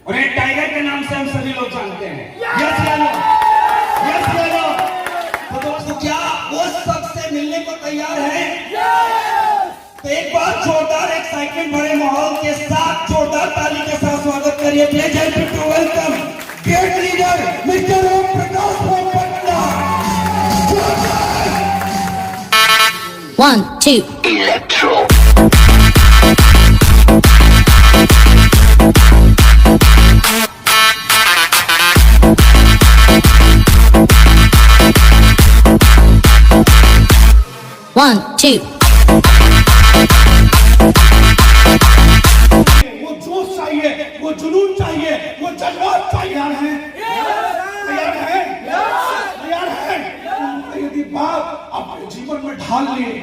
और एक टाइगर के नाम से हम सभी लोग जानते हैं। यस या नो? यस या नो? तो दोस्तों क्या वो सबसे मिलने को तैयार है? तो एक बार जोरदार एक्साइटमेंट भरे माहौल के साथ जोरदार ताली के साथ स्वागत करिए। Please help me to welcome great leader mister Om Prakash Patna. 1, 2 Electro 1, 2 वो जोश चाहिए, वो जुनून चाहिए, वो जज्बात चाहिए। तैयार है? तैयार है? यदि बात अपने जीवन में ढाल लिए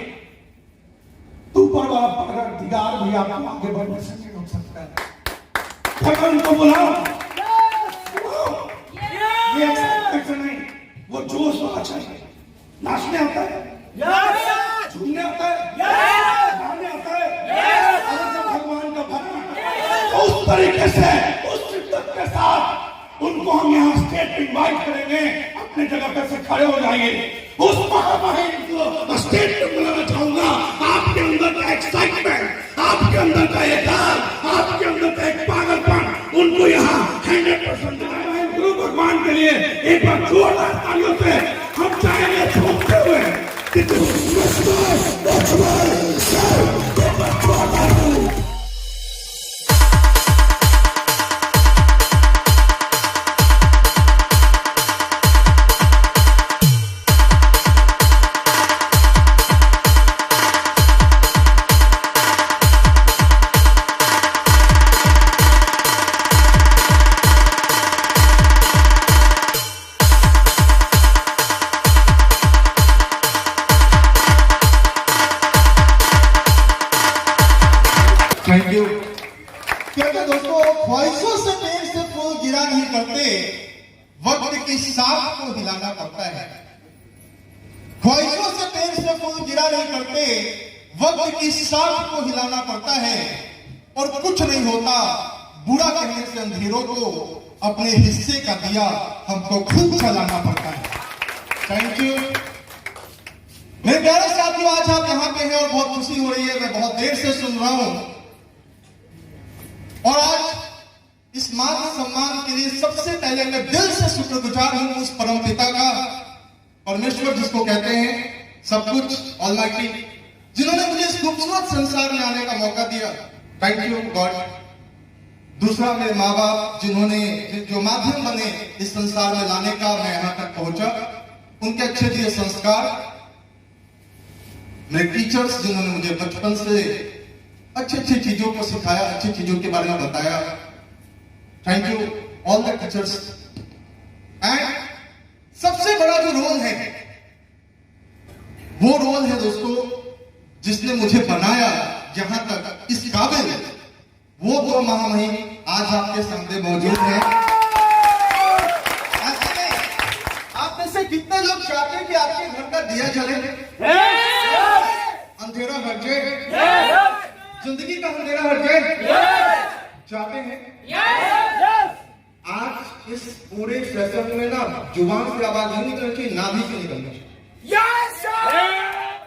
तो ऊपर वाला परवरदिगार भी आपको आगे बढ़ने से नहीं रोक सकता है। क्या उनको बुलाओ? ये एक्साइटमेंट नहीं, वो जोश वाला चाहिए। नाचने आता है, झूमने आता है, गाने आता है, और जब भगवान का भक्त उस तरीके से उस शिद्दत के साथ उनको हम यहाँ स्टेज पे इनवाइट करेंगे। अपने जगह पे से खड़े हो जाइए। उस महामहिम को स्टेज पे बुलाना चाहूंगा। आपके अंदर का एक्साइटमेंट, आपके अंदर का एक आपके अंदर का एक पागलपन उनको यहाँ 100% दिलाना है। गुरु भगवान के लिए एक बार जोरदार तालियों से हम चाहेंगे झूमते हुए कि थैंक यू। क्योंकि दोस्तों ख्वाहिशों से पेड़ से फूल गिरा नहीं करते, वक्त की साख को हिलाना पड़ता है। ख्वाहिशों से पेड़ से फूल गिरा नहीं करते, वक्त की साख को हिलाना पड़ता है। और कुछ नहीं होता बुरा कहने से अंधेरों को, अपने हिस्से का दिया हमको खुद जलाना पड़ता है। थैंक यू मेरे प्यारे साथियों, आज आप यहाँ पे हैं और बहुत खुशी हो रही है। मैं बहुत देर से सुन रहा हूं और आज इस मान सम्मान के लिए सबसे पहले मैं दिल से शुक्रगुजार हूं उस परम पिता का, परमेश्वर जिसको कहते हैं सब कुछ, ऑलमाइटी, जिन्होंने मुझे इस खूबसूरत संसार में आने का मौका दिया। Thank you God. दूसरा मेरे माँ बाप, जिन्होंने जो माध्यम बने इस संसार में लाने का, मैं यहां तक पहुंचा, उनके अच्छे दिए संस्कार। मेरे टीचर्स, जिन्होंने मुझे बचपन से अच्छी अच्छी चीजों को सिखाया, अच्छी चीजों के बारे में बताया। Thank you all the teachers. And सबसे बड़ा जो रोल है, वो रोल है दोस्तों जिसने मुझे बनाया यहां तक इस काबिल, वो दो महामहिम आज आपके सामने मौजूद हैं। आप में से कितने लोग चाहते हैं कि आपके घर का दिया जले, अंधेरा हट जाए, जिंदगी का अंधेरा हट जाए? चाहते हैं? आज इस पूरे सेशन में ना जुबान से आवाज नहीं निकलनी चाहिए, नाभि से निकलनी चाहिए।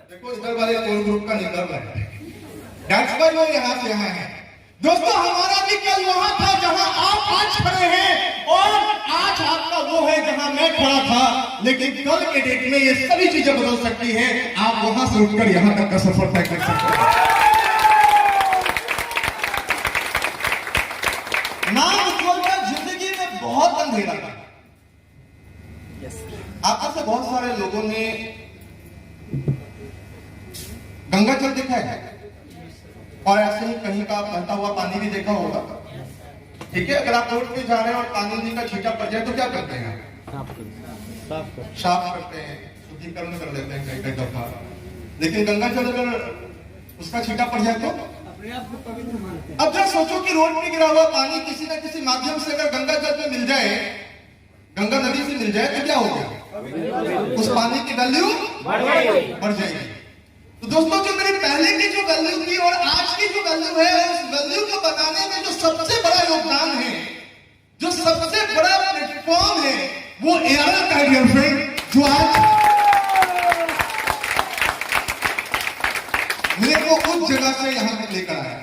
देखो इधर वाले कोर ग्रुप का निकल रहा है, दैट्स व्हाई वो यहाँ से यहाँ है। दोस्तों हमारा भी कल वहां था जहां आप आज खड़े हैं, और आज आपका वो है जहां मैं खड़ा था। लेकिन कल के डेट में ये सभी चीजें बदल सकती हैं। आप वहां से उठकर यहां तक का सफर तय कर सकते हैं। नाम उज्ज्वल जिंदगी में बहुत अंधेरा था। आप में से बहुत सारे लोगों ने गंगा जल देखा है और ऐसे ही कहीं का बहता हुआ पानी भी देखा होगा। ठीक है, अगर आप रोड पे जा रहे हैं और कानूनी का छींटा पड़ जाए तो क्या करते हैं? साफ करते हैं, शुद्धिकरण कर लेते हैं कई दफा। लेकिन गंगा जल अगर उसका छींटा पड़ जाए तो अब जरा सोचो कि रोड पे गिरा हुआ पानी किसी न किसी माध्यम से अगर गंगा जल में मिल जाए, गंगा नदी से मिल जाए तो क्या हो गया? उस पानी की वैल्यू बढ़ जाएगी। तो दोस्तों जो मेरे पहले की जो वैल्यू थी और आज की जो वैल्यू है, उस वैल्यू को बताने में जो सबसे बड़ा योगदान है वो एआरएल का गर्लफ्रेंड जो आज मेरे को उस जगह से यहां तक लेकर आया।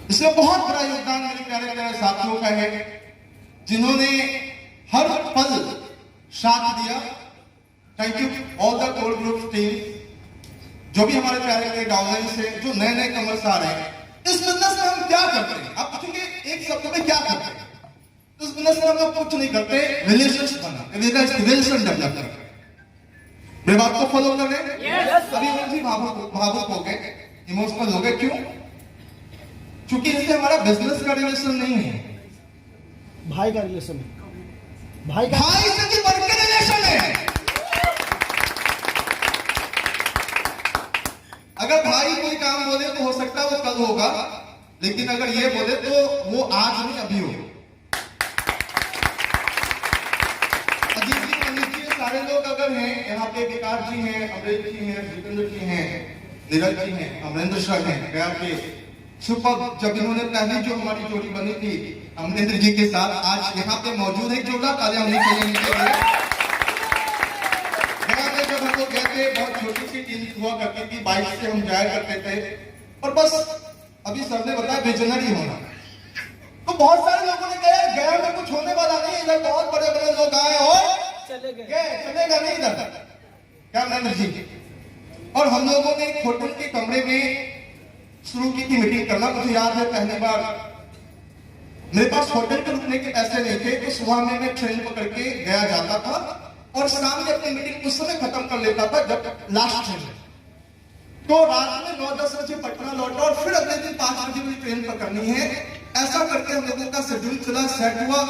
इसमें बहुत बड़ा योगदान मेरे प्यारे प्यारे साथियों का है, जिन्होंने हर पल साथ दिया। Thank you all the core group team, जो भी हमारे प्यारे प्यारे डाउनलाइन से जो नए नए कमर्स आ रहे हैं। इस बिजनेस में हम क्या करते हैं? आप पूछेंगे एक शब्द में क्या करते हैं? इस बिजनेस में हम लोग कुछ नहीं करते, रिलेशंस बनाते, रिलेशन डेवलप करते। मेरे बात को फॉलो कर रहे हैं? अभी जी भावुक हो गए, इमोशनल हो गए, क्यों? क्योंकि इससे हमारा बिजनेस का रिलेशन नहीं है, भाई का रिलेशन है, भाई से भी बढ़ के रिलेशन है। अगर भाई कोई काम बोले तो हो सकता है वो कल होगा, लेकिन अगर ये बोले तो वो आज नहीं अभी होगा। अजीत जी, मनीष जी, सारे लोग अगर हैं यहाँ पे, विकास जी हैं, अमरेश जी हैं, जितेंद्र जी हैं, नीरज जी हैं, अमरेंद्र सर हैं, गया के सुपर। जब इन्होंने पहली जो हमारी जोड़ी बनी थी अमरेंद्र जी के साथ, आज यहाँ पे मौजूद है, जोड़ा तालियां होनी चाहिए इनके लिए। जब हम लोग गए थे, बहुत छोटी सी टीम हुआ करती थी, बाइक से हम जाया करते थे, और बस अभी सर ने बताया विजनरी होना। तो बहुत सारे लोगों ने कहा गया में कुछ होने वाला नहीं, इधर बहुत बड़े बड़े लोग आए और चले गए, चलेगा नहीं इधर, क्या अमरेंद्र जी? और हम लोगों ने एक होटल के कमरे में शुरू की थी मीटिंग करना। मुझे याद है पहली बार मेरे पास होटल पे रुकने के पैसे नहीं थे, तो सुबह में मैं ट्रेन पकड़ के गया जाता था और शाम में अपनी मीटिंग उस समय खत्म कर लेता था जब लास्ट ट्रेन है। तो रात में 9-10 बजे पटना लौटा और फिर अगले दिन 5 बजे मुझे ट्रेन पकड़नी है। ऐसा करके हम लोगों का शेड्यूल चला, सेट हुआ,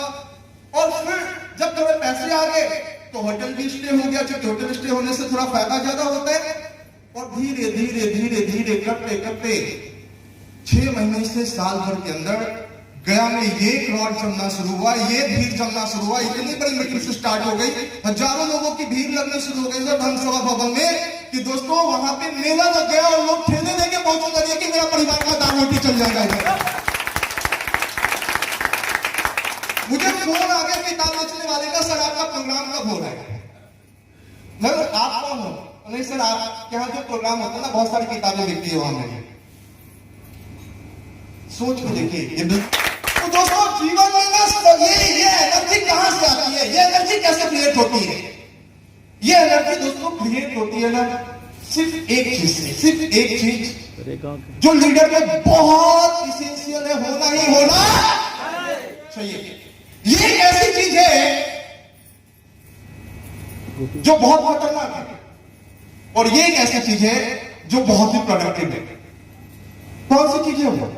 और फिर जब थोड़े पैसे आ गए तो होटल भी स्टे हो गया, क्योंकि होटल स्टे होने से थोड़ा फायदा ज्यादा होता है। और धीरे धीरे धीरे धीरे करते करते 6 महीने से साल भर के अंदर गया में ये क्राउड जमना शुरू हुआ, ये भीड़ जमना शुरू हुआ। इतनी बड़ी मीटिंग से स्टार्ट हो गई, हजारों लोगों की भीड़ लगनी शुरू हो गई विधानसभा भवन में, कि दोस्तों वहां पे मेला लग गया और लोग ठेले लेके पहुंचने लगे कि मेरा परिवार का दाल रोटी चल जाएगा। मुझे फोन आ गया किताब बेचने वाले का, सर आपका प्रोग्राम कब हो रहा है? मैं आप कौन हो? नहीं सर, आपके यहाँ जो प्रोग्राम होता है ना, बहुत सारी किताबें बिकती है वहां में। सोच के देखिए, तो दोस्तों जीवन में ना ये एनर्जी कहां से आती है? ये एनर्जी कैसे क्रिएट होती है? ये एनर्जी दोस्तों क्रिएट होती है ना सिर्फ एक चीज से, सिर्फ एक चीज जो लीडर में बहुत इसेंशियल है, होना ही होना चाहिए। ये एक ऐसी चीज है जो बहुत खतरनाक है, और ये एक ऐसी चीज है जो बहुत ही प्रोडक्टिव है। कौन सी चीज है वो?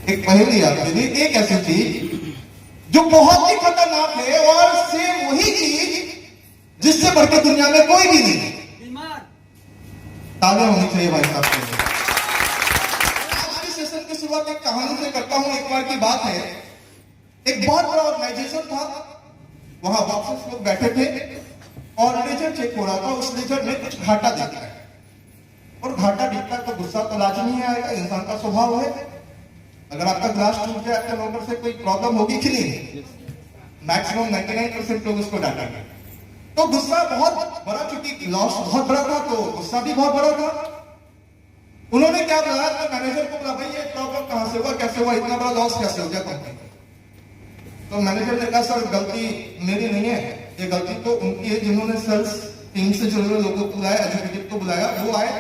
एक पहेली आपके लिए, एक ऐसी चीज जो बहुत ही खतरनाक है, और सेम वही चीज जिससे बढ़कर दुनिया में कोई भी नहीं है। तालियां होनी चाहिए भाई साहब के लिए। आज की सेशन की शुरुआत एक कहानी से करता हूं। एक बार की बात है, एक बहुत बड़ा ऑर्गेनाइजेशन था, वहां बॉक्सेस लोग बैठे थे और लेजर चेक हो रहा था। उस लेजर में कुछ घाटा दिखता है, और घाटा दिखता है तो गुस्सा तो लाजमी आएगा, इंसान का स्वभाव है। अगर आपका ग्लास टूट जाए आपके नंबर से कोई प्रॉब्लम होगी कि नहीं? मैक्सिमम 99% लोग उसको डांटेंगे। तो गुस्सा बहुत बड़ा, चूंकि लॉस बहुत बड़ा था तो गुस्सा भी बहुत बड़ा था। उन्होंने क्या बोला, तो मैनेजर को बोला, भाई ये प्रॉब्लम कहां से हुआ, कैसे हुआ, इतना बड़ा लॉस कैसे हो गया कंपनी? तो मैनेजर ने कहा, सर गलती मेरी नहीं है, ये गलती तो उनकी है जिन्होंने सेल्स टीम से जुड़े हुए लोगों को बुलाया, एग्जीक्यूटिव को बुलाया। वो आए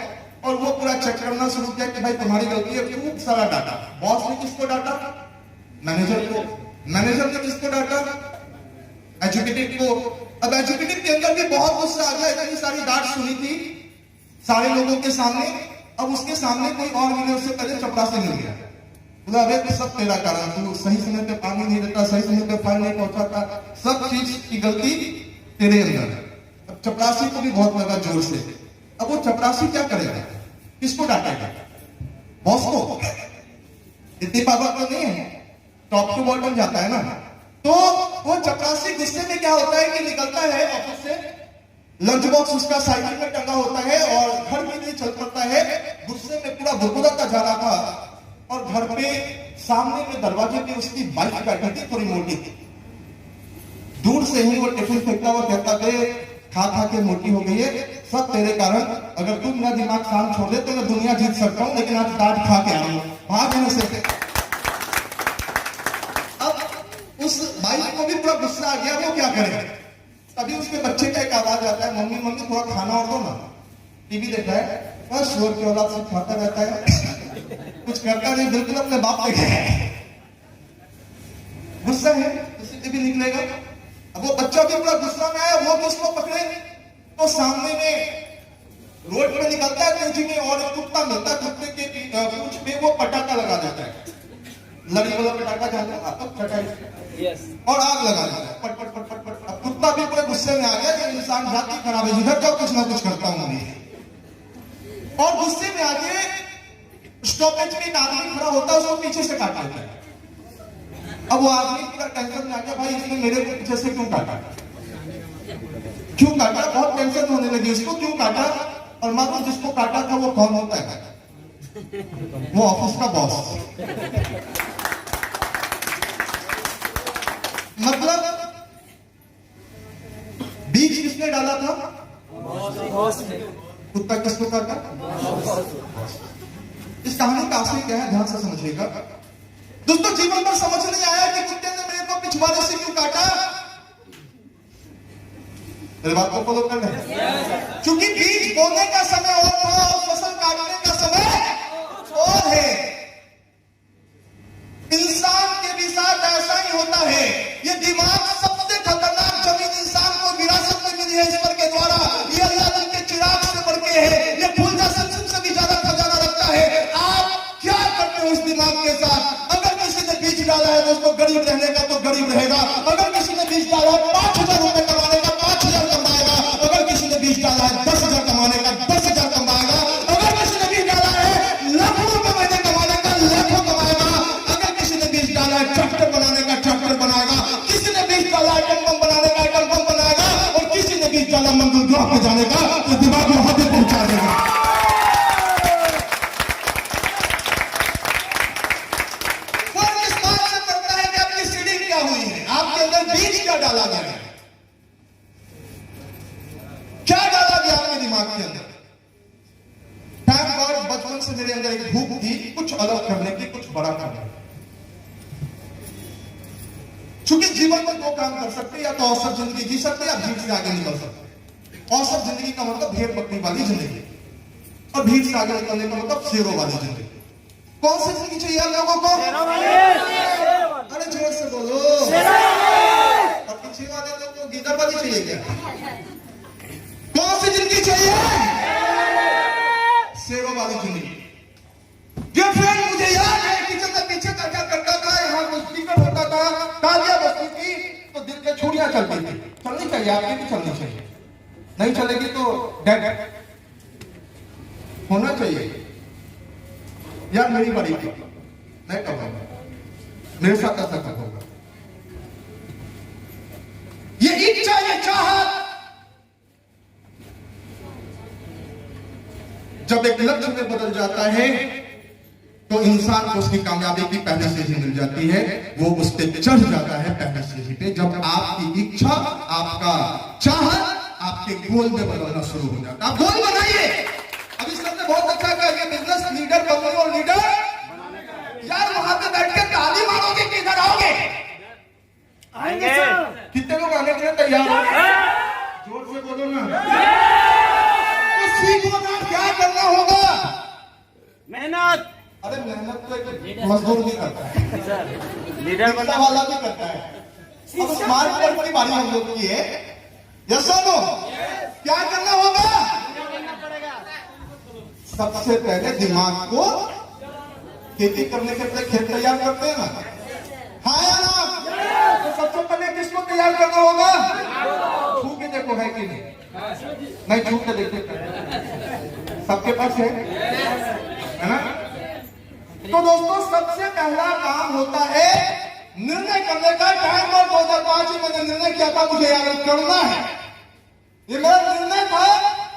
और वो पूरा चेक करना शुरू किया कि भाई तुम्हारी गलती है। खूब सारा डाटा, बॉस ने किसको डाटा? मैनेजर को। मैनेजर ने किसको डाटा? एग्जीक्यूटिव को। अब एग्जीक्यूटिव के अंदर भी बहुत गुस्सा आ गया, इतनी सारी डांट सुनी थी सारे लोगों के सामने। अब उसके सामने कोई और मिले, उससे पहले चपरासी मिल गया। बोला, अरे तो सब तेरा कारण, तू सही समय पे पानी नहीं देता, सही समय पे फाइल नहीं पहुंचाता, सब चीज की गलती तेरे अंदर। अब चपरासी को भी बहुत लगा जोर से। अब वो चपरासी क्या करेगा? किसको डांटेगा? बॉस को। इतनी पावर तो नहीं है, टॉप टू बॉटम जाता है ना। तो वो चपरासी गुस्से में क्या होता है कि निकलता है ऑफिस से, लंच बॉक्स उसका साइकिल में टंगा होता है और घर के लिए चल पड़ता है। गुस्से में पूरा बुदबुदाता जा रहा था और घर पे सामने में दरवाजे पे उसकी बाइक बैठी थी, थोड़ी मोटी थी। दूर से ही वो टिफिन फेंकता हुआ कहता थे, खा खा के मोटी हो गई है, सब तेरे कारण। अगर तू मेरा दिमाग शांत छोड़ दे तो मैं दुनिया जीत सकता हूँ, लेकिन आज डांट खा के आऊंगा। भाग यहाँ से। अब उस बाइक को भी पूरा गुस्सा आ गया, वो क्या करे। तभी उसके बच्चे का एक आवाज आता है, मम्मी मम्मी थोड़ा खाना और दो ना। टीवी देखता है, बस शोर की औलाद से खाता रहता है, कुछ करता नहीं, बिल्कुल अपने बाप पे है। गुस्सा है, किसी से भी निकलेगा। अब वो बच्चा भी पूरा गुस्सा में आया, वो किसको पकड़े तो सामने में रोड पे निकलता है तेजी में, और एक कुत्ता मिलता है, कुत्ते के पूंछ पे वो पटाखा लगा देता है, लड़ी वाला पटाखा जाता है तो फटाई और आग लगा देता है, पट पट पट पट पट। अब कुत्ता भी पूरे गुस्से में आ गया कि इंसान जाति खराब है, जिधर जाओ कुछ ना कुछ करता हूं मैं। और गुस्से में आके स्टॉपेज में एक आदमी खड़ा होता है, उसको पीछे से काट लेता है। अब वो आदमी पूरा टेंशन में आ गया, भाई इसने मेरे को पीछे से क्यों काटा, क्यों काटा, बहुत टेंशन होने लगी उसको, क्यों काटा। और मालूम जिसको काटा था वो कौन होता है, वो ऑफिस का बॉस। मतलब बीज किसने डाला था, कुत्ता किसको काटा। इस कहानी का आशय क्या है, ध्यान से समझिएगा दोस्तों। जीवन पर समझ नहीं आया कि कुत्ते ने मेरे को पिछवाड़े से क्यों काटा। मेरे बात को फॉलो करना है, क्योंकि बीज बोने का समय और था और फसल काटने का समय और है। इंसान के भी साथ ऐसा ही होता है। ये दिमाग सबसे खतरनाक जमीन इंसान को विरासत में मिली है ईश्वर के द्वारा। ये अल्लाह के चिराग से बढ़ के है, ये फूलदा सिमसिम से भी ज्यादा खजाना रखता है। आप क्या करते हो इस दिमाग के साथ। अगर किसी ने बीज डाला है तो उसको गरीब रहने का तो गरीब रहेगा। अगर किसी ने बीज डाला है 5,000 रुपए कमाने का 5,000 कमाएगा। अगर किसी ने बीज डाला है 10,000 कमाने का 10,000 कमाएगा। अगर किसी ने बीज डाला है लाखों रुपए महीने कमाने का लाखों कमाएगा। अगर किसी ने बीज डाला है ट्रैक्टर बनाने का ट्रैक्टर बनाएगा। किसी ने बीज डाला है एटम बम बनाने का एटम बम बनाएगा। और किसी ने बीज डाला मंगल ग्रह पे जाने का तो दिमाग वहां पे पहुंचा देगा। डाला गया है, क्या डाला गया आपके दिमाग के अंदर। थैंक गॉड बचपन से मेरे अंदर एक भूख थी कुछ अलग करने की, कुछ बड़ा करने की। चूंकि जीवन में 2 काम कर सकते, या तो औसत जिंदगी जी सकते या भीड़ से आगे निकल सकते। औसत जिंदगी का मतलब भेड़ बकरी वाली जिंदगी, और भीड़ से आगे निकलने का मतलब शेरों वाली जिंदगी। कौन सी जिंदगी चाहिए आप लोगों को। अरे जोर से बोलो। पीछे वाले लोग को गिदड़ वाली चाहिए क्या। कौन सी जिंदगी चाहिए, शेरों वाली जिंदगी। ये फ्रेंड मुझे याद है किचन के पीछे का क्या करता था, यहाँ स्पीकर होता था, तालियां बजती थी तो दिल में छुरियां चलती थी। चलनी चाहिए, आपकी भी चलनी चाहिए, नहीं चलेगी तो डेड होना चाहिए। यार मेरी बड़ी थी, मैं कब मेरे साथ ऐसा कब होगा। ये इच्छा, ये चाहत जब एक लक्ष्य में बदल जाता है तो इंसान को उसकी कामयाबी की पहले से ही मिल जाती है, वो उस पे चढ़ जाता है पहले से ही पे। जब आपकी इच्छा, आपका चाहत आपके गोल में बदलना शुरू हो जाता है। आप गोल बनाइए। अभी सर ने बहुत अच्छा कहा, ये बिजनेस लीडर बनने और लीडर यार वहां पे बैठ के ताली मारोगे कि इधर आओगे। आएंगे सर। कितने लोग आने के लिए तैयार हो, जोर से बोलो ना। तो सीखो ना क्या करना होगा, मेहनत। अरे मेहनत तो मजदूर नहीं करता है, लीडर बनने वाला भी करता है। अब स्मार्ट वर्क की बारी हम लोग की है। यस और नो, क्या करना होगा। सबसे पहले दिमाग को, खेती करने के पहले खेत तैयार करते हैं ना, हाँ या ना। तो सबसे पहले किसको तैयार करना होगा। छू के देखो है कि नहीं छू के देखते, सबके पास है ना। तो दोस्तों सबसे पहला काम होता है निर्णय करने का। टाइम और 2005 में मैंने निर्णय किया था मुझे यार करना है, ये मेरा निर्णय था।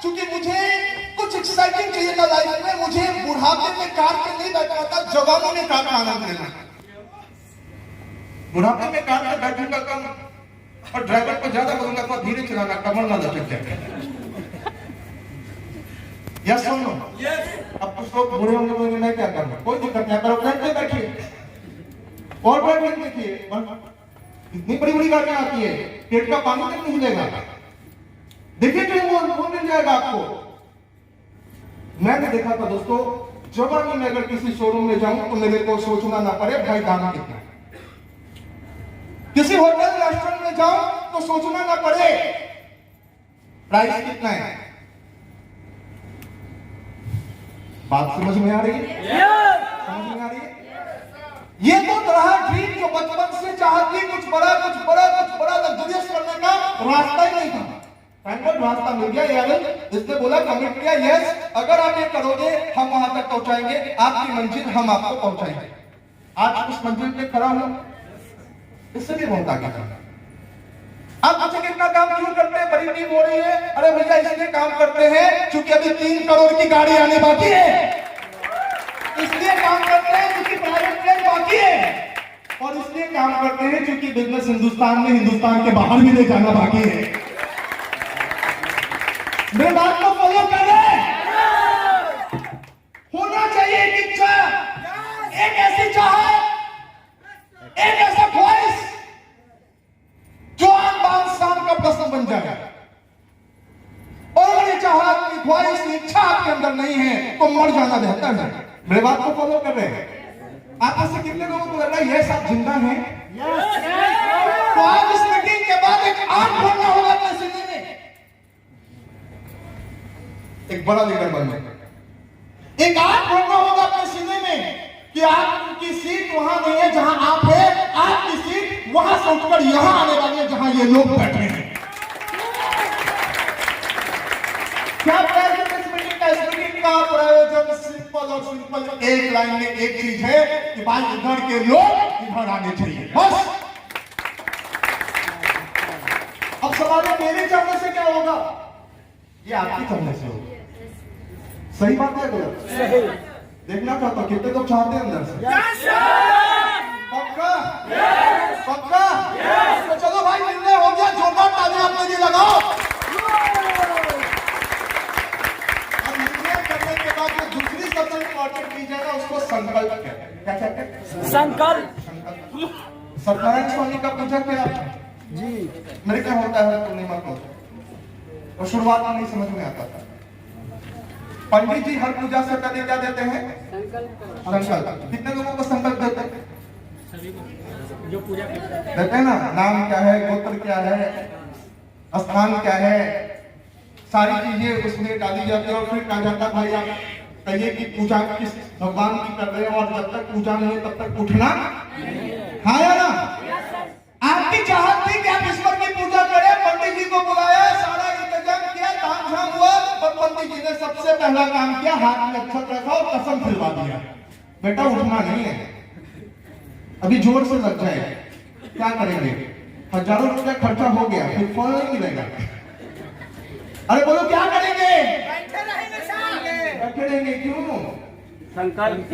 क्योंकि मुझे कुछ एक्साइटिंग चाहिए था लाइफ में। मुझे बुढ़ापे में कार पे नहीं बैठना था, जवानी में कार का आनंद लेना। बुढ़ापे में कार में बैठूंगा कम और ड्राइवर को ज्यादा बोलूंगा तो धीरे चलाना, कमर ना लटक जाए। यस सुनो, अब कुछ लोग बुरे होंगे बोलेंगे मैं क्या करूं, कोई दिक्कत नहीं, करो फ्रंट पे बैठिए और ड्राइवर देखिए, इतनी बड़ी बड़ी गाड़ियां आती है, पेट का पानी तक नहीं मिलेगा। देखिए ट्रेन वो मिल जाएगा आपको। मैंने देखा था दोस्तों, जवानी में अगर किसी शोरूम में जाऊं तो मेरे को सोचना ना पड़े भाई दाम कितना है। किसी होटल रेस्टोरेंट में जाऊं तो सोचना ना पड़े प्राइस कितना है। बात समझ में आ रही है? समझ में आ रही है? ये तो तरह ड्रीम जो बचपन से चाहती, कुछ बड़ा कुछ बड़ा कुछ बड़ा लग्जरियस करने का रास्ता ही नहीं था। रास्ता मिल गया यार, इसने बोला कमिट किया, यस अगर आप ये करोगे हम वहां तक पहुंचाएंगे, आपकी मंजिल हम आपको पहुंचाएंगे। आज उस मंजिल पे खड़ा हूं, इससे भी बहुत आगे करना। आप मुझे कितना काम क्यों करते हैं, बड़ी टीम हो रही है, अरे भैया इसलिए काम करते हैं क्योंकि अभी 3 करोड़ की गाड़ी आने बाकी है, इसलिए काम करते हैं क्योंकि प्राइवेट प्लेन बाकी है, और इसलिए काम करते हैं क्योंकि बिजनेस हिंदुस्तान में हिंदुस्तान के बाहर भी ले जाना बाकी है। मेरे बात को फॉलो कर रहे, होना चाहिए एक इच्छा, एक ऐसी चाहत, एक ऐसा ख्वाहिश जो आन बान शान का प्रश्न बन जाए। और ये चाहत की ख्वाहिश की इच्छा आपके अंदर नहीं है तो मर जाना बेहतर है। मेरे बात को फॉलो कर रहे हैं? आप में से कितने लोगों को लग रहा है ये सब जिंदा है? तो आज इस मीटिंग के बाद एक आंख भरना होगा अपने सीने में, एक बड़ा लीडर बनने का एक आंख भरना होगा अपने सीने में कि आपकी सीट वहां नहीं है जहां आप है, आपकी सीट वहां से उठकर यहां आने वाली है जहां ये लोग बैठे हैं। क्या इस मीटिंग का प्रयोजन सिंपल और सिंपल एक लाइन में एक चीज है कि भाई इधर के लोग इधर आने चाहिए, बस। अब सवाल है मेरे चाहने से क्या होगा, ये आपकी चाहने से होगा। सही बात है गलत? देखना चाहता हूं कितने लोग चाहते हैं अंदर से? पक्का? पक्का? तो चलो भाई निर्णय हो गया, जोरदार तालियां अपने लिए लगाओ। अब निर्णय करने के बाद जो दूसरी सबसे इंपॉर्टेंट चीज है ना, उसको संकल्प कहते हैं। क्या कहते हैं? संकल्प। सत्यनारायण स्वामी का पूजा किया जी, मेरे क्या होता है पूर्णिमा को, और शुरुआत में नहीं समझ में आता था। पंडित जी हर पूजा से पहले क्या देते हैं? संकल्प। कितने लोगों को संकल्प देते हैं? जो पूजा देते हैं ना, नाम क्या है, गोत्र क्या है, स्थान क्या है, सारी चीजें उसमें डाली जाती है और फिर कहा जाता भाई आप कहिए कि पूजा किस भगवान की कर रहे हैं, और जब तक पूजा नहीं तब तक उठना। हाँ या ना? आपकी चाहत थी कि आप ईश्वर की पूजा करें, पंडित जी को बुलाया, सारा इंतजाम किया, तामझाम हुआ, और पंडित जी ने सबसे पहला काम किया, हाथ में अक्षत रखा और कसम खिलवा दिया, बेटा उठना नहीं है, अभी जोर से लग जाए। क्या करेंगे? हजारों रुपया खर्चा हो गया, फिर फल नहीं मिलेगा। अरे बोलो क्या करेंगे? बैठे रहेंगे। क्यों? संकल्प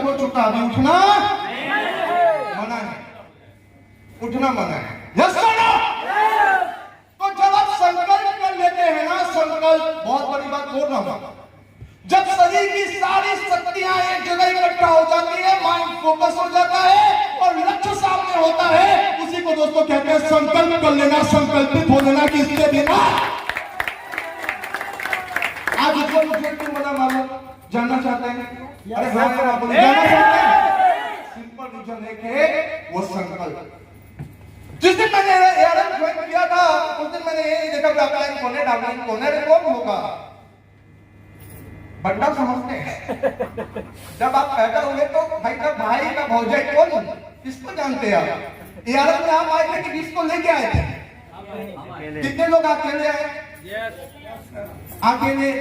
हो चुका, अभी उठना मना है, उठना मना है। यस और नो? तो जब आप संकल्प कर लेते हैं ना, संकल्प बहुत बड़ी बात बोल रहा हूं, जब शरीर की सारी शक्तियां एक जगह इकट्ठा हो जाती है, माइंड फोकस हो जाता है और लक्ष्य सामने होता है, उसी को दोस्तों कहते हैं संकल्प कर लेना, संकल्पित हो लेना कि इसके बिना। आज जो मुझे क्यों बना मालूम, जानना चाहते हैं? अरे हाँ बोलो, जानना चाहते हैं? सिंपल रीजन है कि वो संकल्प। जिस दिन मैंने एयरलाइन ज्वाइन किया था, उस दिन मैंने ये देखा कि अपलाइन कौन है, डाउनलाइन कौन है, कौन होगा। बंदा समझते हैं जब आप पैदा हुए तो भाई का भाई का भौजाई कौन, किसको जानते हैं आप? एयरलाइन में आप आए थे कि किसको लेके आए थे? कितने लोग अकेले आए? अकेले।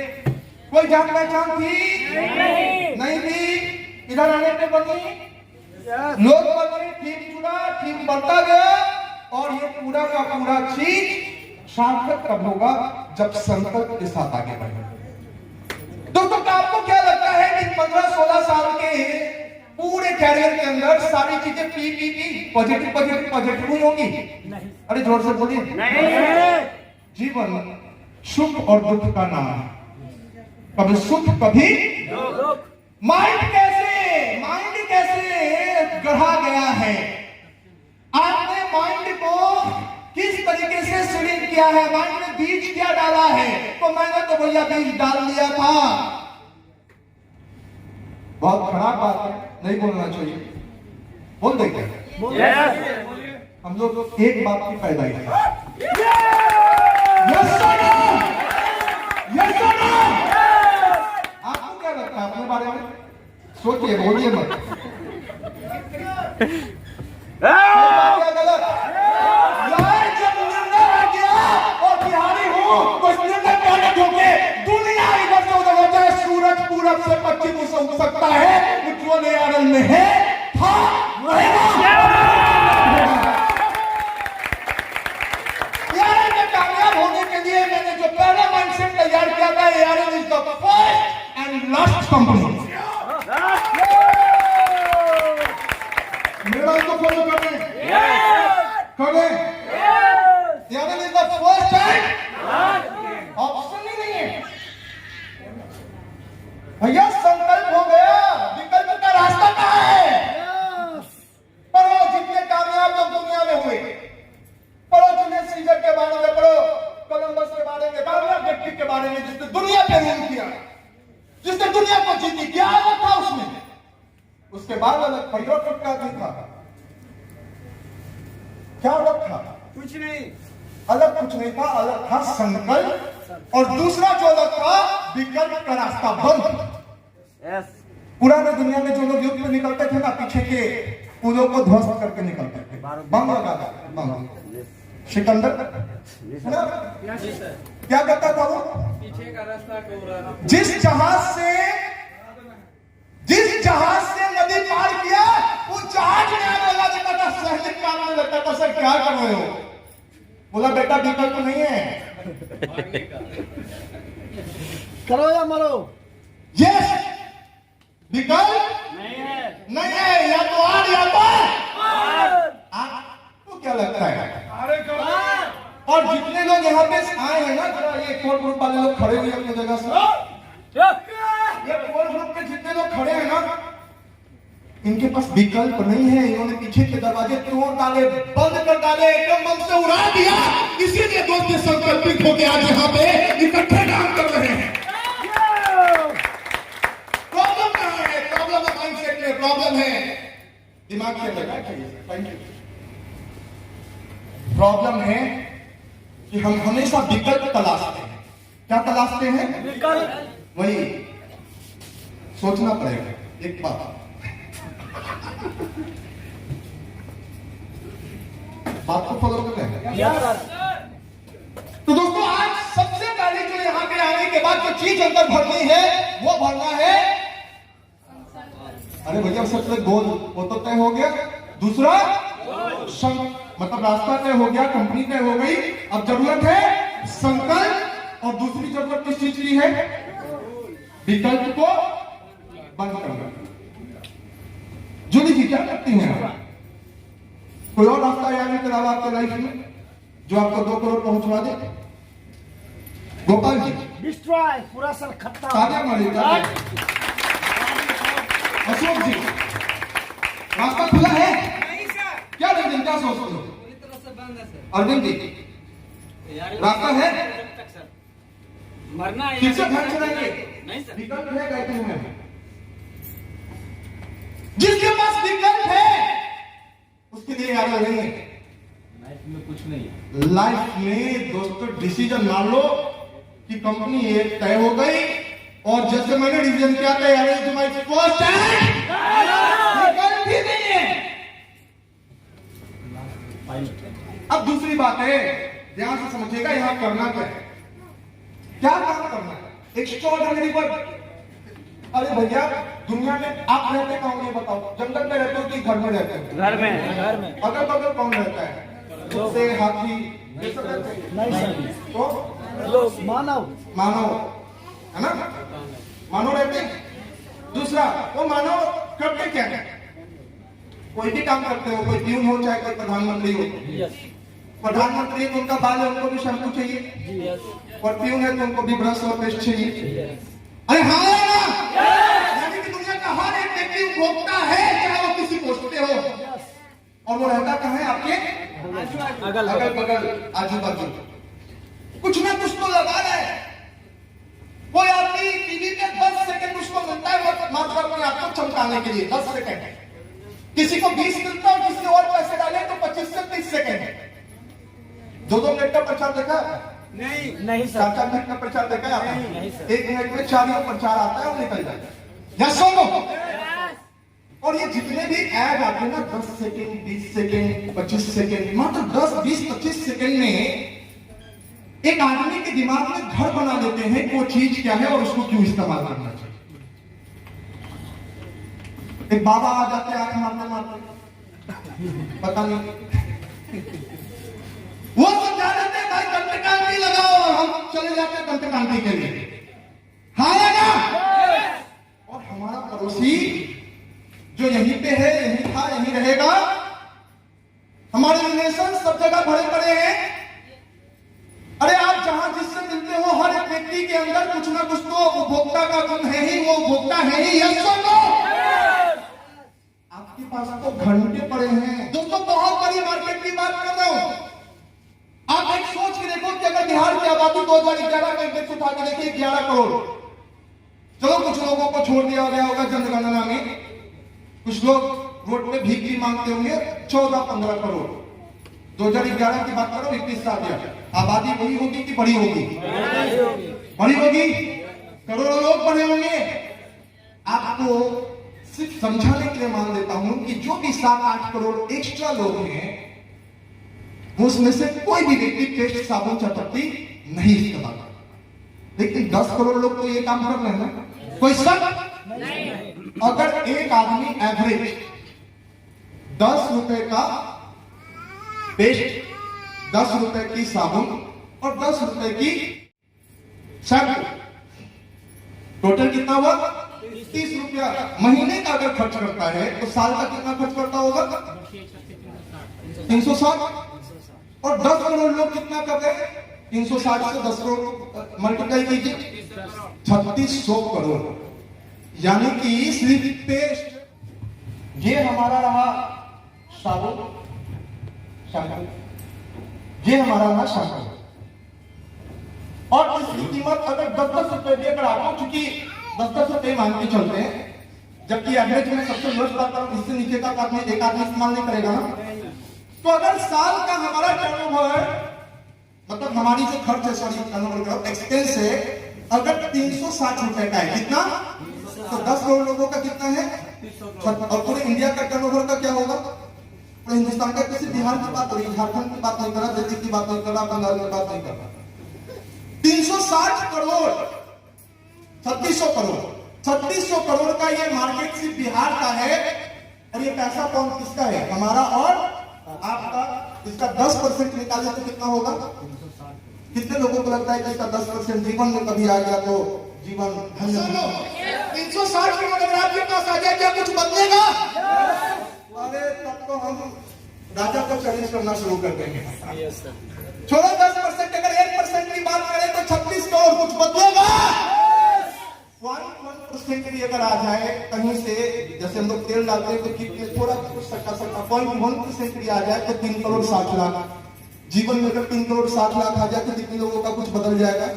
कोई जान पहचान थी? नहीं थी। इधर आने पे बनी लोग बने, टीम जुड़ा, टीम बढ़ता गया, और ये पूरा का पूरा चीज सार्थक कब होगा? जब संकल्प के साथ आगे बढ़े। दोस्तों आपको क्या लगता है कि 15-16 साल के पूरे कैरियर के अंदर सारी चीजें पी पॉजिटिव पॉजिटिव पॉजिटिव ही होंगी? अरे जोर से बोलिए। नहीं। जीवन सुख और दुख का नाम है, कभी सुख कभी दुख। माइंड कैसे गढ़ा गया है? आपने माइंड को किस तरीके से सीलिंग किया है? माइंड में बीज क्या डाला है? तो मैंने तो भैया बीज डाल दिया था। बहुत खराब बात है, नहीं बोलना चाहिए। बोल दे क्या? यस। हम लोग एक बात की पैदाइश है। Yes or no? Yes or no? आपको क्या लगता है अपने बारे में? सोचिए, बोलिए मत। गलत। यार जब निर्णय आ गया और बिहारी हूँ तो इस निर्णय पे अलग होके दुनिया इधर से उधर हो जाए, सूरज पूरब से पश्चिम से उग सकता है, उज्ज्वल एआरएल में है, था, रहेगा। एआरएल में कामयाब होने के लिए मैंने जो पहला माइंडसेट तैयार किया था, ARL is the first and last company. मेरा को फॉलो कर रहे ARL is the first and option ही नहीं है भैया। संकल्प हो गया, विकल्प का रास्ता कहाँ है? पढ़ो जितने कामयाब लोग दुनिया में हुए, पढ़ो जूलियस सीजर के बारे में, पढ़ो कोलंबस के बारे में, कामयाब व्यक्ति के बारे में जिसने दुनिया पे रूल किया, जिसने दुनिया को जीती। क्या अलग था उसमें? उसके बाद अलग परिवर्तन का भी था। क्या अलग था? कुछ नहीं। अलग कुछ नहीं था, अलग था संकल्प। और दूसरा जो अलग था, विकल्प का रास्ता बंद। यस। पुराने दुनिया में जो लोग युद्ध में निकलते थे ना, पीछे के पुलों को ध्वस्त करके निकलते थे, बम लगा बम। सिकंदर है ना? क्या करता था वो? पीछे का रास्ता को जिस जहाज से नदी पार किया, उस जहाज में आने वाला जगह था, सैनिक मारने लगता था, सर क्या कर रहे हो? बोला बेटा विकल्प तो नहीं है, करो या मरो। यस, विकल्प नहीं है, या तो आर या तो आपको क्या लगता है? और जितने लोग यहाँ पे आए हैं ना, जरा ये कोर ग्रुप वाले लोग खड़े हुए अपनी जगह से, ये कोर ग्रुप के जितने लोग खड़े हैं ना, इनके पास विकल्प नहीं है। इन्होंने पीछे के दरवाजे तोड़ डाले, बंद कर डाले, एकदम मन से उड़ा दिया। इसीलिए दोस्त संकल्पित होकर आज यहाँ पे इकट्ठे काम कर रहे हैं। प्रॉब्लम कहाँ है? प्रॉब्लम है माइंडसेट में, प्रॉब्लम है दिमाग के अंदर। प्रॉब्लम है कि हम हमेशा विकल्प तलाशते हैं। क्या तलाशते हैं? विकल्प। वही सोचना पड़ेगा एक बात। बात को फॉलो कर रहे हैं। तो दोस्तों, आज सबसे पहले जो यहाँ पे आने के बाद जो चीज अंदर भरनी है, वो भरना है। अरे भैया सबसे गोल वो तो तय हो गया। दूसरा मतलब रास्ता तय हो गया, कंपनी तय हो गई। अब जरूरत है संकल्प, और दूसरी जरूरत किस चीज की है? विकल्प को बंद करना। जूली जी क्या करती हैं? कोई और रास्ता याद नहीं करा आपके लाइफ में जो आपको 2 करोड़ पहुंचवा दे? गोपाल जी डिस्ट्रॉय, पूरा सर खत्म। ताजा मालिक अशोक जी, रास्ता खुला है? नहीं सर। क्या रंजन, क्या सोचते हो? पूरी तरह से बंद है सर। अरविंद जी, रास्ता है? सर मरना है। किससे घर चलाएंगे? नहीं सर। विकल्प है कहते हैं। जिसके पास विकल्प है उसके लिए याद नहीं है। लाइफ में कुछ नहीं है। लाइफ में दोस्तों डिसीजन मान लो कि कंपनी एक तय हो गई, और जैसे मैंने डिसीजन किया था यार तुम्हारी फर्स्ट है, विकल्प भी नहीं है। अब दूसरी बात है, ध्यान से समझिएगा, यहां करना क्या है, क्या काम करना है। Extraordinary work. अरे भैया दुनिया में आप रहते कौन है बताओ? जंगल में रहते हो कि घर में रहते हो? घर में। अगल बगल कौन रहता है? कुत्ते, हाथी, ये सब रहते हैं? नहीं सर। तो लोग मानव है ना, मानव रहते हैं। दूसरा वो मानव करते क्या है? कोई भी काम करते हो, कोई प्यून हो चाहे कोई प्रधानमंत्री हो, यस प्रधानमंत्री तो उनका बाल है, उनको भी शैम्पू चाहिए, जी यस और प्यून है तो उनको भी ब्रश और पेस्ट चाहिए। अरे हाँ ना, यानी कि दुनिया का हर एक व्यक्ति उपभोक्ता है, चाहे वो किसी पोस्ट पे हो, और वो रहता कहाँ है? आपके अगल अगल बगल, आजू बाजू, कुछ ना कुछ तो लगा रहा है। कोई आदमी टीवी पे 10 सेकंड उसको मिलता है मात्र अपने आप को चमकाने के लिए, 10 सेकंड। किसी को 20 मिलता है, किसी और पैसे डाले तो 25 से 30 सेकंड। 2-2 मिनट का प्रचार देखा? नहीं सर 4-4 मिनट का प्रचार देखा है आपने? नहीं सर। 1 मिनट में 4 प्रचार आता है और निकल जाता है। यस और नो? और ये जितने भी ऐड आते हैं ना, 10 सेकंड, 20 सेकंड, 25 सेकंड, मात्र 10, 20, 25 सेकंड में एक आदमी के दिमाग में घर बना देते हैं कि वो चीज क्या है और उसको क्यों इस्तेमाल करना चाहिए। एक बाबा आ जाते हैं आंख मारते मारते, पता नहीं, वो समझा देते हैं भाई दंतकांति लगाओ, और हम चले जाते हैं दंतकांति के लिए। हाँ या ना? और हमारा पड़ोसी जो यहीं पे है, यहीं था, यहीं रहेगा, हमारे रिलेशन सब जगह भरे पड़े हैं। अरे आप जहां जिससे मिलते हो, हर एक व्यक्ति के अंदर कुछ ना कुछ तो उपभोक्ता का गुण है ही, वो उपभोक्ता है ही। यस और नो? आपके पास तो घंटे पड़े हैं। दोस्तों बहुत बड़ी मार्केट की बात कर रहा हूं। आप एक सोच के देखो कि अगर बिहार की आबादी 2011 का इंडेक्स उठा के देखिए 11 करोड़। चलो कुछ लोगों को छोड़ दिया गया होगा जनगणना में, कुछ लोग रोड पे भीख भी मांगते होंगे, 14-15 करोड़। 2011 की बात करो, 21 साल गया, आबादी वही होगी कि बड़ी होगी? बड़ी होगी, करोड़ों लोग बढ़े होंगे। आपको सिर्फ समझाने के लिए मान लेता हूं कि जो भी 7-8 करोड़ एक्स्ट्रा लोग हैं, उसमें से कोई भी व्यक्ति पेस्ट, साबुन, चटपटी नहीं इस्तेमाल करता, लेकिन 10 करोड़ लोग तो ये काम कर रहे हैं ना। कोई शक नहीं। अगर एक आदमी एवरेज 10 रुपए का पेस्ट, 10 रुपए की साबुन और 10 रुपए की शैम्पू, टोटल कितना हुआ? 30 रुपया महीने का अगर खर्च करता है तो साल का कितना खर्च करता होगा? 360। और 10 करोड़ लोग कितना कर रहे हैं? 360 से 10 करोड़ मल्टीप्लाई कीजिए, 3600 करोड़। यानी कि सिर्फ पेस्ट, ये हमारा रहा साबुन, शैम्पू, ये हमारा रहा शैम्पू, और इसकी कीमत अगर 10-10 रुपए भी अगर आपको, चूंकि 10-10 रुपए मान के चलते हैं, जबकि एवरेज में सबसे लोएस्ट बात करूं, इससे नीचे का आदमी एक आदमी इस्तेमाल नहीं करेगा ना। तो अगर साल का हमारा टर्नओवर, मतलब हमारी जो खर्च है, सॉरी टर्नओवर का एक्सपेंस है, अगर 360 रुपए का है, कितना? तो 10 करोड़ लोगों का कितना है? और पूरे इंडिया का टर्नओवर का क्या होगा? पूरे हिंदुस्तान का, किसी बिहार की बात हो रही है, झारखंड की बात नहीं कर रहा, दिल्ली की बात नहीं कर रहा, बंगाल की बात नहीं कर रहा। 360 करोड़, 3600 करोड़, 3600 करोड़ का ये मार्केट सिर्फ बिहार का है। और ये पैसा कौन किसका है? हमारा और आपका। इसका 10% निकाले तो कितना होगा? कितने लोगों को लगता है कि इसका 10% जीवन में कभी आ गया तो जीवन धन्य? 360 करोड़ अगर आपके पास आ गया, क्या कुछ बदलेगा? अरे तब तो हम राजा को चैलेंज करना शुरू कर देंगे। छोड़ो 10%, अगर 1% की बात करें तो 36 करोड़, कुछ बदलेगा? 1% भी अगर आ जाए कहीं से, जैसे हम लोग तेल डालते हैं तो थोड़ा कुछ सट्टा 1% भी आ जाए तो 3 करोड़ 60 लाख। जीवन में अगर 3 करोड़ 60 लाख आ जाए तो कितने लोगों का कुछ बदल जाएगा?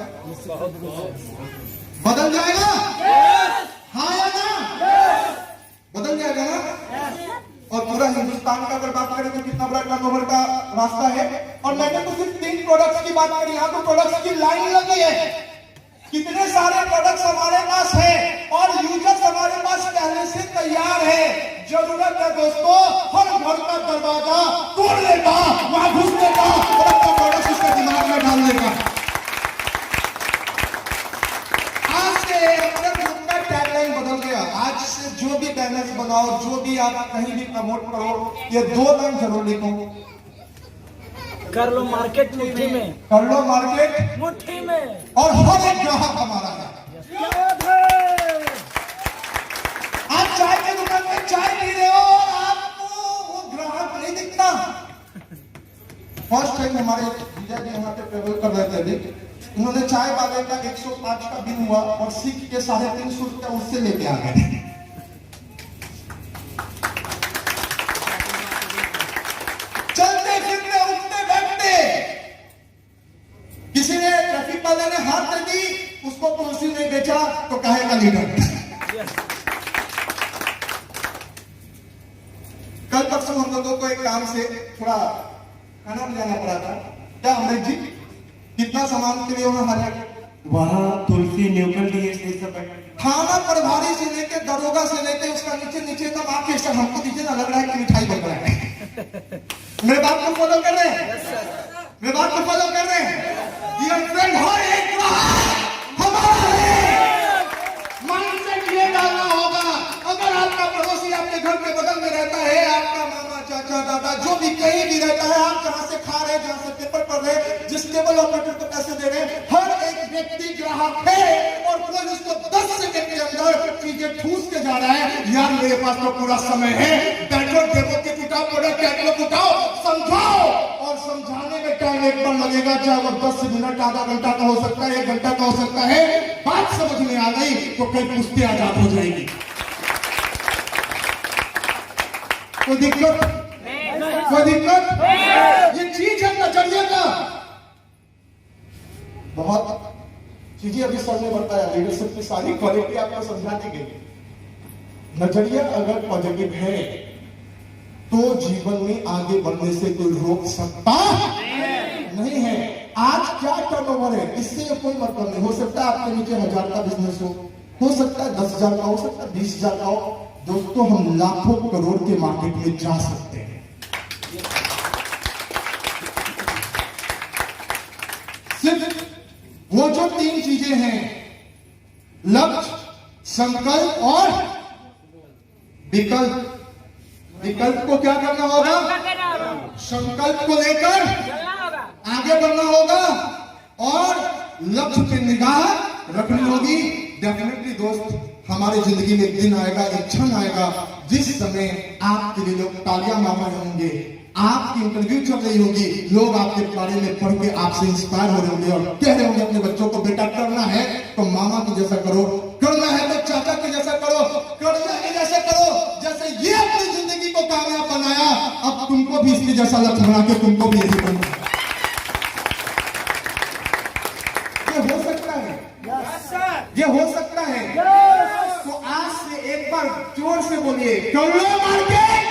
बदल जाएगा? हाँ या ना? बदल जाएगा ना? और पूरा हिंदुस्तान का अगर बात करें तो कितना बड़ा टर्नओवर का रास्ता है। और मैंने तो सिर्फ 3 प्रोडक्ट्स की बात करी, यहाँ तो प्रोडक्ट्स की लाइन लगी है। कितने सारे प्रोडक्ट्स हमारे पास है और यूजर्स हमारे पास पहले से तैयार है। जरूरत है दोस्तों हर घर का दरवाजा तोड़ने का, वहां घुसने का और अपना प्रोडक्ट उसके दिमाग में डालने का। आज से अपने ग्रुप का टैगलाइन बदल गया। आज से जो भी बैनर्स बनाओ, जो भी आप कहीं भी प्रमोट करो, ये 2 लाइन जरूर लिखो, कर लो मार्केट मुट्ठी में, कर लो मार्केट मुट्ठी में, और हर एक ग्राहक हमारा है। आप चाय की दुकान में चाय पी रहे हो और आपको टाइम हमारे जीजा जी यहाँ पे ट्रेवल कर रहे थे अभी, उन्होंने चाय वाले का 105 का बिल हुआ और सीख के 350 रुपया उससे लेके आ गए। चलते फिरते उठते बैठते किसी ने ट्रैफिक वाले ने हाथ दे दी, उसको कुर्सी नहीं बेचा तो कहेगा लीडर। कल परसों हम लोगों को एक काम से थोड़ा खाना ले जाना पड़ा था। क्या अमृत जी, कितना सामान के लिए हमारे वहाँ तुलसी न्यूकल डी से सब खाना प्रभारी से लेके दरोगा से लेके उसका नीचे नीचे तक आके सर हमको दीजिए ना, लग रहा है कि मिठाई बन रहा है। मेरे बात को फॉलो कर रहे हैं, मेरे बात को फॉलो कर रहे हैं। डियर फ्रेंड, हर एक हमारा माइंडसेट ये डालना होगा। अगर आपका पड़ोसी आपके घर के बगल में रहता है, आपका मामा चाचा दादा जो भी कहीं भी रहता है, आप जहां से खा रहे, जहां से पेपर पढ़ रहे, जिस टेबल ऑपरेटर को पैसे दे रहे, हर एक व्यक्ति ग्राहक है और कोई उसको 10 सेकंड के अंदर चीजें ठूस के जा रहा है। यार मेरे पास तो पूरा समय है, बैठो डेमो के उठाओ, प्रोडक्ट कैटलॉग उठाओ, समझाओ। और समझाने में टाइम एक बार लगेगा, चाहे वो 10 मिनट आधा घंटा का हो सकता है, 1 घंटा का हो सकता है। बात समझ में आ गई तो कई पुस्तें आजाद हो जाएगी। कोई दिक्कत? कोई दिक्कत? ये चीज है नजरिए का। बहुत चीजें अभी समझ में आता है, लीडरशिप की सारी क्वालिटी आपको समझा दी गई। नजरिया अगर पॉजिटिव है तो जीवन में आगे बढ़ने से कोई रोक सकता नहीं है। आज क्या टर्नओवर है इससे कोई मतलब नहीं। हो सकता है आपके नीचे 1000 का बिजनेस हो सकता है 10,000 का, हो सकता है 20,000 का हो। दोस्तों, हम लाखों करोड़ के मार्केट में जा सकते हैं। सिर्फ वो जो 3 चीजें हैं, लक्ष्य, संकल्प और विकल्प। विकल्प को क्या करना होगा? संकल्प को लेकर आगे बढ़ना होगा और लक्ष्य पे निगाह रखनी होगी। डेफिनेटली दोस्त, हमारी जिंदगी में एक दिन आएगा, एक क्षण आएगा जिस समय आपके लिए लोग तालियां मार रहे होंगे, आपकी इंटरव्यू चल रही होगी, लोग आपके बारे में पढ़ के आपसे इंस्पायर हो रहे होंगे और कह रहे होंगे अपने बच्चों को, बेटा करना है तो मामा के जैसा करो, करना है तो चाचा के जैसा करो, कर्जा के जैसा करो। जैसे ये अपनी जिंदगी को कामयाब बनाया, अब तुमको भी इसके जैसा लक्ष्य बना के तुमको भी यही करना। ये हो सकता है, ये हो सकता है। तो आज से एक बार जोर से बोलिए, कर लो मार्केट।